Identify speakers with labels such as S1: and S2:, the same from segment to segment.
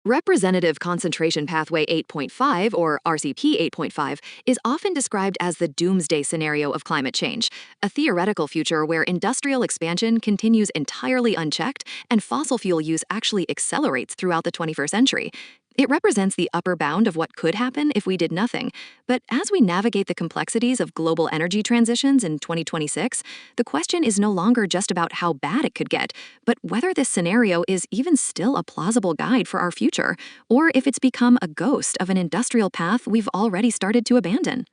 S1: Representative Concentration Pathway 8.5, or RCP 8.5, is often described as the doomsday scenario of climate change, a theoretical future where industrial expansion continues entirely unchecked and fossil fuel use actually accelerates throughout the 21st century. It represents the upper bound of what could happen if we did nothing. But as we navigate the complexities of global energy transitions in 2026, the question is no longer just about how bad it could get, but whether this scenario is even still a plausible guide for our future, or if it's become a ghost of an industrial path we've already started to abandon.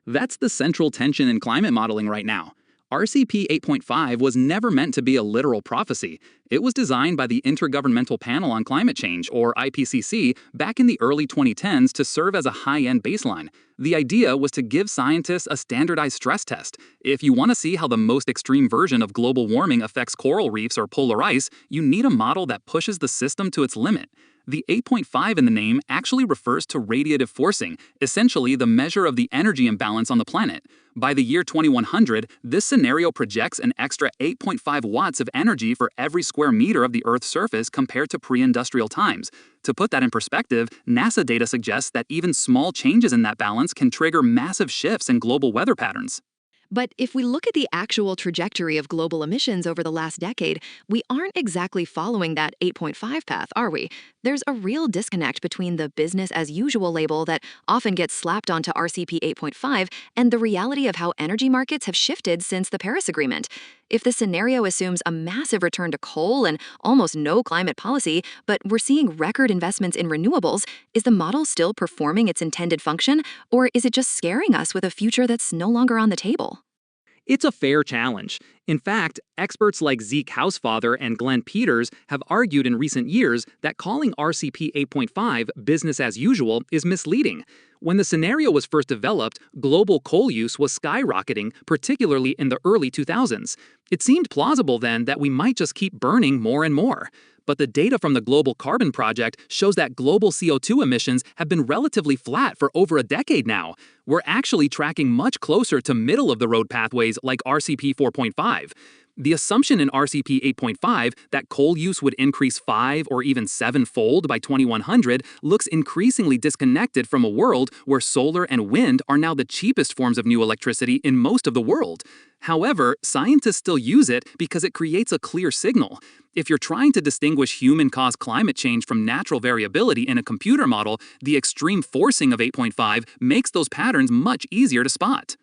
S2: That's the central tension in climate modeling right now. RCP 8.5 was never meant to be a literal prophecy. It was designed by the Intergovernmental Panel on Climate Change, or IPCC, back in the early 2010s to serve as a high-end baseline. The idea was to give scientists a standardized stress test. If you want to see how the most extreme version of global warming affects coral reefs or polar ice, you need a model that pushes the system to its limit. The 8.5 in the name actually refers to radiative forcing, essentially the measure of the energy imbalance on the planet. By the year 2100, this scenario projects an extra 8.5 watts of energy for every square meter of the Earth's surface compared to pre-industrial times. To put that in perspective, NASA data suggests that even small changes in that balance can trigger massive shifts in global weather patterns.
S1: But if we look at the actual trajectory of global emissions over the last decade, we aren't exactly following that 8.5 path, are we? There's a real disconnect between the business as usual label that often gets slapped onto RCP 8.5 and the reality of how energy markets have shifted since the Paris Agreement. If the scenario assumes a massive return to coal and almost no climate policy, but we're seeing record investments in renewables, is the model still performing its intended function, or is it just scaring us with a future that's no longer on the table?
S2: It's a fair challenge. In fact, experts like Zeke Hausfather and Glenn Peters have argued in recent years that calling RCP 8.5 business as usual is misleading. When the scenario was first developed, global coal use was skyrocketing, particularly in the early 2000s. It seemed plausible then that we might just keep burning more and more. But the data from the Global Carbon Project shows that global CO2 emissions have been relatively flat for over a decade now. We're actually tracking much closer to middle-of-the-road pathways like RCP 4.5. The assumption in RCP 8.5 that coal use would increase 5 or even 7-fold by 2100 looks increasingly disconnected from a world where solar and wind are now the cheapest forms of new electricity in most of the world. However, scientists still use it because it creates a clear signal. If you're trying to distinguish human-caused climate change from natural variability in a computer model, the extreme forcing of 8.5 makes those patterns much easier to spot.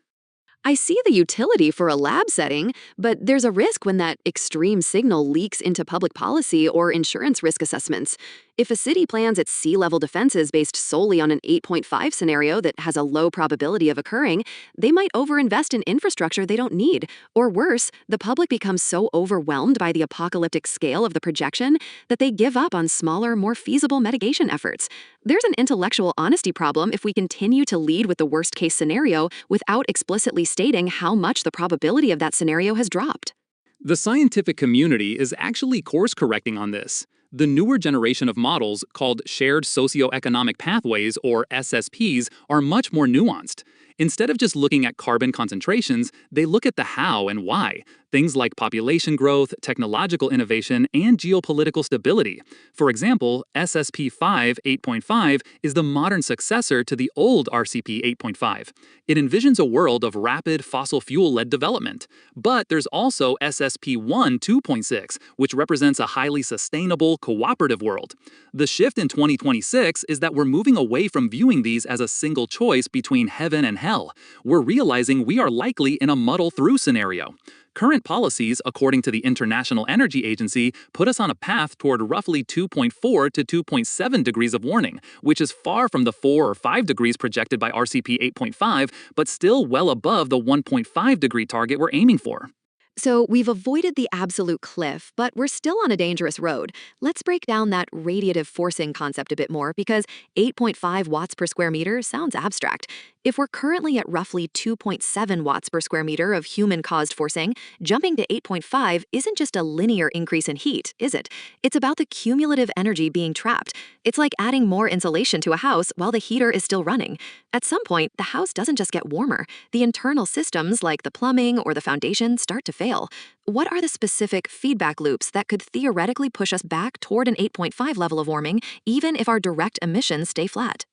S1: I see the utility for a lab setting, but there's a risk when that extreme signal leaks into public policy or insurance risk assessments. If a city plans its sea-level defenses based solely on an 8.5 scenario that has a low probability of occurring, they might overinvest in infrastructure they don't need. Or worse, the public becomes so overwhelmed by the apocalyptic scale of the projection that they give up on smaller, more feasible mitigation efforts. There's an intellectual honesty problem if we continue to lead with the worst-case scenario without explicitly stating how much the probability of that scenario has dropped.
S2: The scientific community is actually course-correcting on this. The newer generation of models, called Shared Socioeconomic Pathways, or SSPs, are much more nuanced. Instead of just looking at carbon concentrations, they look at the how and why, things like population growth, technological innovation, and geopolitical stability. For example, SSP 8.5 is the modern successor to the old RCP 8.5. It envisions a world of rapid fossil fuel-led development. But there's also SSP 2.6, which represents a highly sustainable, cooperative world. The shift in 2026 is that we're moving away from viewing these as a single choice between heaven and hell. We're realizing we are likely in a muddle-through scenario. Current policies, according to the International Energy Agency, put us on a path toward roughly 2.4 to 2.7 degrees of warming, which is far from the 4 or 5 degrees projected by RCP 8.5, but still well above the 1.5 degree target we're aiming for.
S1: So we've avoided the absolute cliff, but we're still on a dangerous road. Let's break down that radiative forcing concept a bit more, because 8.5 watts per square meter sounds abstract. If we're currently at roughly 2.7 watts per square meter of human-caused forcing, jumping to 8.5 isn't just a linear increase in heat, is it? It's about the cumulative energy being trapped. It's like adding more insulation to a house while the heater is still running. At some point, the house doesn't just get warmer. The internal systems, like the plumbing or the foundation, start to fail. fail. What are the specific feedback loops that could theoretically push us back toward an 8.5 level of warming, even if our direct emissions stay flat?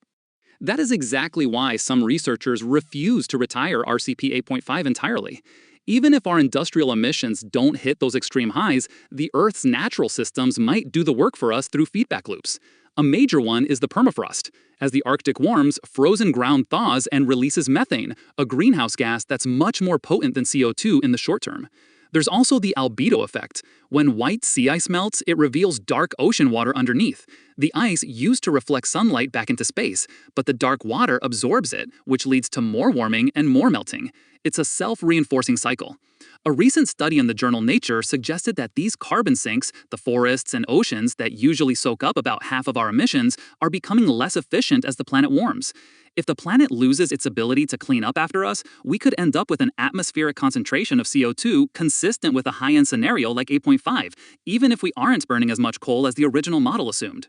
S2: That is exactly why some researchers refuse to retire RCP 8.5 entirely. Even if our industrial emissions don't hit those extreme highs, the Earth's natural systems might do the work for us through feedback loops. A major one is the permafrost. As the Arctic warms, frozen ground thaws and releases methane, a greenhouse gas that's much more potent than CO2 in the short term. There's also the albedo effect. When white sea ice melts, it reveals dark ocean water underneath. The ice used to reflect sunlight back into space, but the dark water absorbs it, which leads to more warming and more melting. It's a self-reinforcing cycle. A recent study in the journal Nature suggested that these carbon sinks, the forests and oceans that usually soak up about half of our emissions, are becoming less efficient as the planet warms. If the planet loses its ability to clean up after us, we could end up with an atmospheric concentration of CO2 consistent with a high-end scenario like 8.5, even if we aren't burning as much coal as the original model assumed.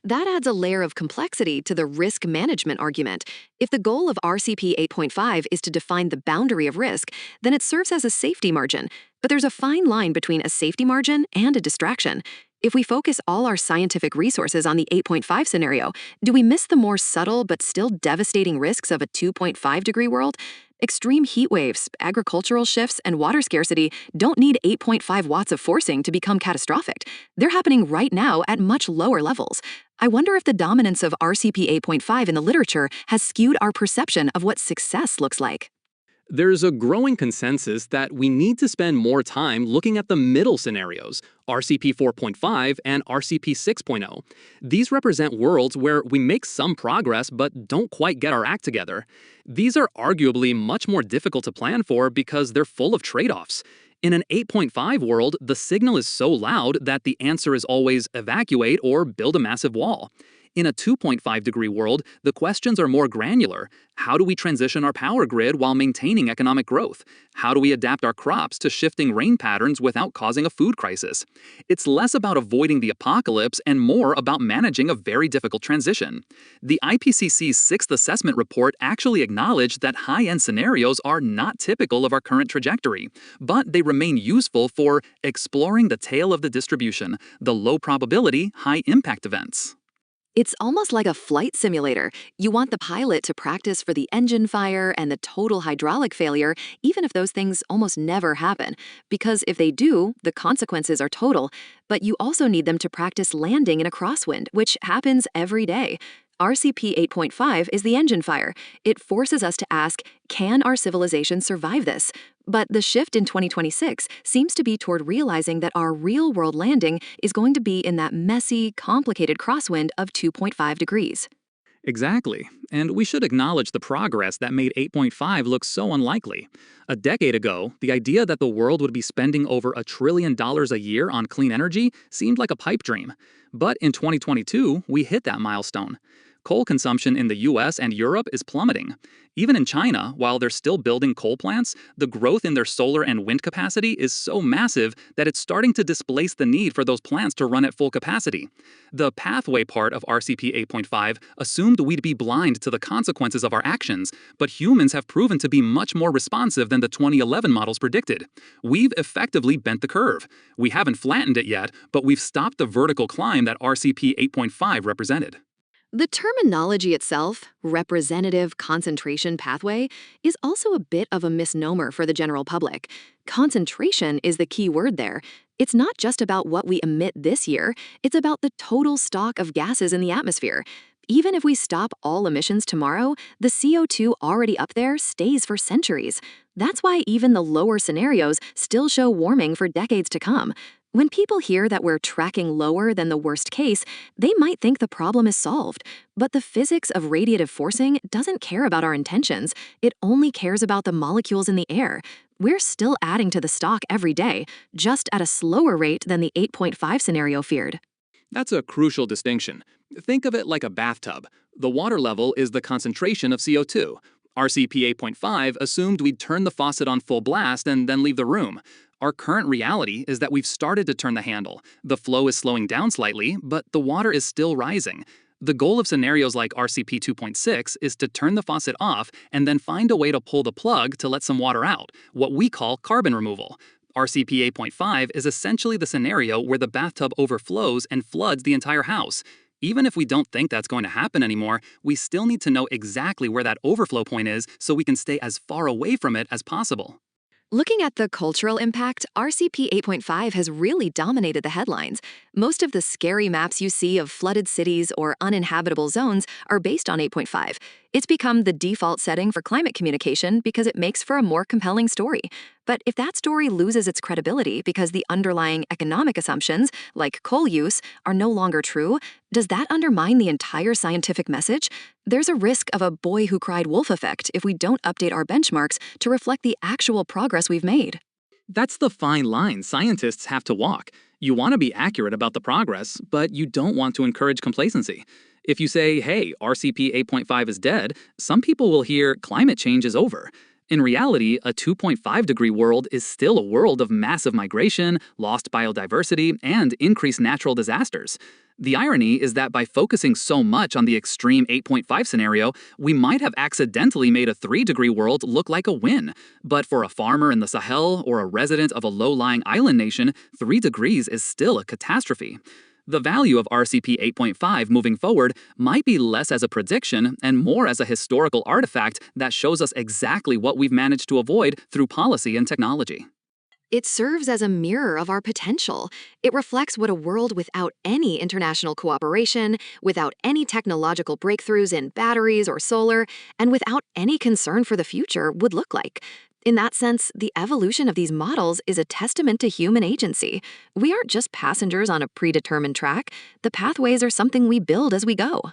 S1: That adds a layer of complexity to the risk management argument. If the goal of RCP 8.5 is to define the boundary of risk, then it serves as a safety margin. But there's a fine line between a safety margin and a distraction. If we focus all our scientific resources on the 8.5 scenario, do we miss the more subtle but still devastating risks of a 2.5-degree world? Extreme heat waves, agricultural shifts, and water scarcity don't need 8.5 watts of forcing to become catastrophic. They're happening right now at much lower levels. I wonder if the dominance of RCP 8.5 in the literature has skewed our perception of what success looks like.
S3: There's a growing consensus that we need to spend more time looking at the middle scenarios, RCP 4.5 and RCP 6.0. These represent worlds where we make some progress but don't quite get our act together. These are arguably much more difficult to plan for because they're full of trade-offs. In an 8.5 world, the signal is so loud that the answer is always evacuate or build a massive wall. In a 2.5-degree world, the questions are more granular. How do we transition our power grid while maintaining economic growth? How do we adapt our crops to shifting rain patterns without causing a food crisis? It's less about avoiding the apocalypse and more about managing a very difficult transition. The IPCC's sixth assessment report actually acknowledged that high-end scenarios are not typical of our current trajectory, but they remain useful for exploring the tail of the distribution, the low-probability, high-impact events.
S1: It's almost like a flight simulator. You want the pilot to practice for the engine fire and the total hydraulic failure, even if those things almost never happen. Because if they do, the consequences are total. But you also need them to practice landing in a crosswind, which happens every day. RCP 8.5 is the engine fire. It forces us to ask, can our civilization survive this? But the shift in 2026 seems to be toward realizing that our real-world landing is going to be in that messy, complicated crosswind of 2.5 degrees.
S2: Exactly, and we should acknowledge the progress that made 8.5 look so unlikely. A decade ago, the idea that the world would be spending over $1 trillion a year on clean energy seemed like a pipe dream. But in 2022, we hit that milestone. Coal consumption in the US and Europe is plummeting. Even in China, while they're still building coal plants, the growth in their solar and wind capacity is so massive that it's starting to displace the need for those plants to run at full capacity. The pathway part of RCP 8.5 assumed we'd be blind to the consequences of our actions, but humans have proven to be much more responsive than the 2011 models predicted. We've effectively bent the curve. We haven't flattened it yet, but we've stopped the vertical climb that RCP 8.5 represented.
S1: The terminology itself, representative concentration pathway, is also a bit of a misnomer for the general public. Concentration is the key word there. It's not just about what we emit this year, it's about the total stock of gases in the atmosphere. Even if we stop all emissions tomorrow, the CO2 already up there stays for centuries. That's why even the lower scenarios still show warming for decades to come. When people hear that we're tracking lower than the worst case, they might think the problem is solved. But the physics of radiative forcing doesn't care about our intentions. It only cares about the molecules in the air. We're still adding to the stock every day, just at a slower rate than the 8.5 scenario feared.
S3: That's a crucial distinction. Think of it like a bathtub. The water level is the concentration of CO2. RCP 8.5 assumed we'd turn the faucet on full blast and then leave the room. Our current reality is that we've started to turn the handle. The flow is slowing down slightly, but the water is still rising. The goal of scenarios like RCP 2.6 is to turn the faucet off and then find a way to pull the plug to let some water out, what we call carbon removal.
S2: RCP 8.5 is essentially the scenario where the bathtub overflows and floods the entire house. Even if we don't think that's going to happen anymore, we still need to know exactly where that overflow point is so we can stay as far away from it as possible.
S1: Looking at the cultural impact, RCP 8.5 has really dominated the headlines. Most of the scary maps you see of flooded cities or uninhabitable zones are based on 8.5. It's become the default setting for climate communication because it makes for a more compelling story. But if that story loses its credibility because the underlying economic assumptions, like coal use, are no longer true, does that undermine the entire scientific message? There's a risk of a boy who cried wolf effect if we don't update our benchmarks to reflect the actual progress we've made.
S3: That's the fine line scientists have to walk. You want to be accurate about the progress, but you don't want to encourage complacency. If you say, hey, RCP 8.5 is dead, some people will hear climate change is over. In reality, a 2.5-degree world is still a world of massive migration, lost biodiversity, and increased natural disasters. The irony is that by focusing so much on the extreme 8.5 scenario, we might have accidentally made a 3-degree world look like a win. But for a farmer in the Sahel or a resident of a low-lying island nation, 3 degrees is still a catastrophe. The value of RCP 8.5 moving forward might be less as a prediction and more as a historical artifact that shows us exactly what we've managed to avoid through policy and technology.
S1: It serves as a mirror of our potential. It reflects what a world without any international cooperation, without any technological breakthroughs in batteries or solar, and without any concern for the future would look like. In that sense, the evolution of these models is a testament to human agency. We aren't just passengers on a predetermined track. The pathways are something we build as we go.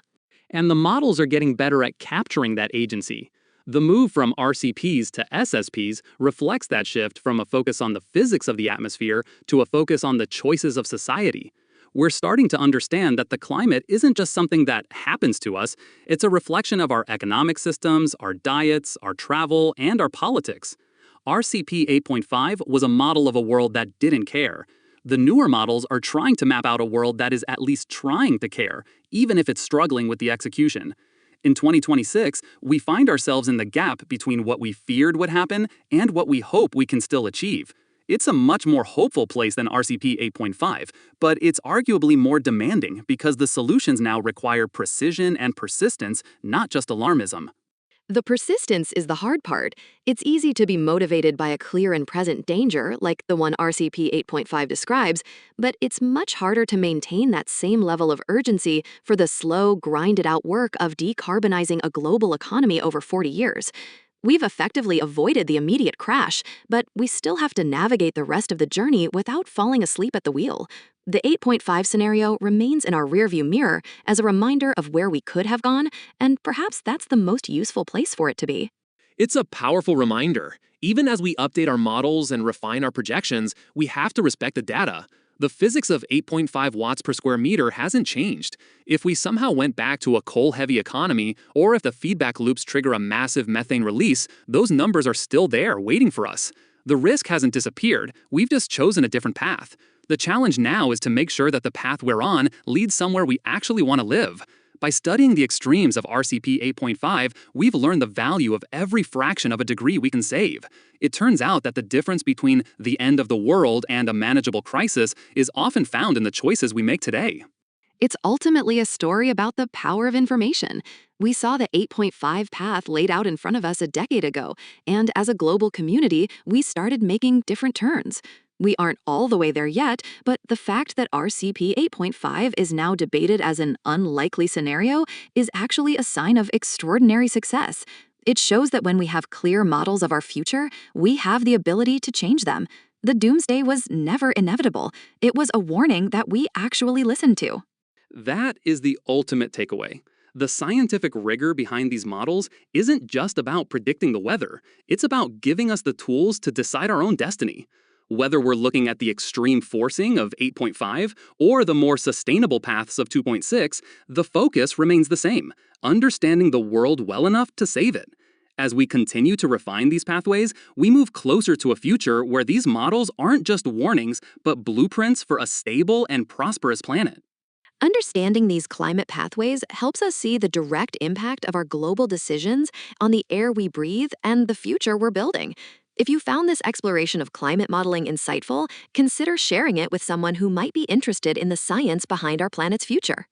S3: And the models are getting better at capturing that agency. The move from RCPs to SSPs reflects that shift from a focus on the physics of the atmosphere to a focus on the choices of society. We're starting to understand that the climate isn't just something that happens to us, it's a reflection of our economic systems, our diets, our travel, and our politics. RCP 8.5 was a model of a world that didn't care. The newer models are trying to map out a world that is at least trying to care, even if it's struggling with the execution. In 2026, we find ourselves in the gap between what we feared would happen and what we hope we can still achieve. It's a much more hopeful place than RCP 8.5, but it's arguably more demanding because the solutions now require precision and persistence, not just alarmism.
S1: The persistence is the hard part. It's easy to be motivated by a clear and present danger, like the one RCP 8.5 describes, but it's much harder to maintain that same level of urgency for the slow, grinded-out work of decarbonizing a global economy over 40 years. We've effectively avoided the immediate crash, but we still have to navigate the rest of the journey without falling asleep at the wheel. The 8.5 scenario remains in our rearview mirror as a reminder of where we could have gone, and perhaps that's the most useful place for it to be.
S4: It's a powerful reminder. Even as we update our models and refine our projections, we have to respect the data. The physics of 8.5 watts per square meter hasn't changed. If we somehow went back to a coal-heavy economy, or if the feedback loops trigger a massive methane release, those numbers are still there, waiting for us. The risk hasn't disappeared, we've just chosen a different path. The challenge now is to make sure that the path we're on leads somewhere we actually want to live. By studying the extremes of RCP 8.5, we've learned the value of every fraction of a degree we can save. It turns out that the difference between the end of the world and a manageable crisis is often found in the choices we make today.
S1: It's ultimately a story about the power of information. We saw the 8.5 path laid out in front of us a decade ago, and as a global community, we started making different turns. We aren't all the way there yet, but the fact that RCP 8.5 is now debated as an unlikely scenario is actually a sign of extraordinary success. It shows that when we have clear models of our future, we have the ability to change them. The doomsday was never inevitable. It was a warning that we actually listened to.
S3: That is the ultimate takeaway. The scientific rigor behind these models isn't just about predicting the weather, it's about giving us the tools to decide our own destiny. Whether we're looking at the extreme forcing of 8.5 or the more sustainable paths of 2.6, the focus remains the same: understanding the world well enough to save it. As we continue to refine these pathways, we move closer to a future where these models aren't just warnings, but blueprints for a stable and prosperous planet.
S1: Understanding these climate pathways helps us see the direct impact of our global decisions on the air we breathe and the future we're building. If you found this exploration of climate modeling insightful, consider sharing it with someone who might be interested in the science behind our planet's future.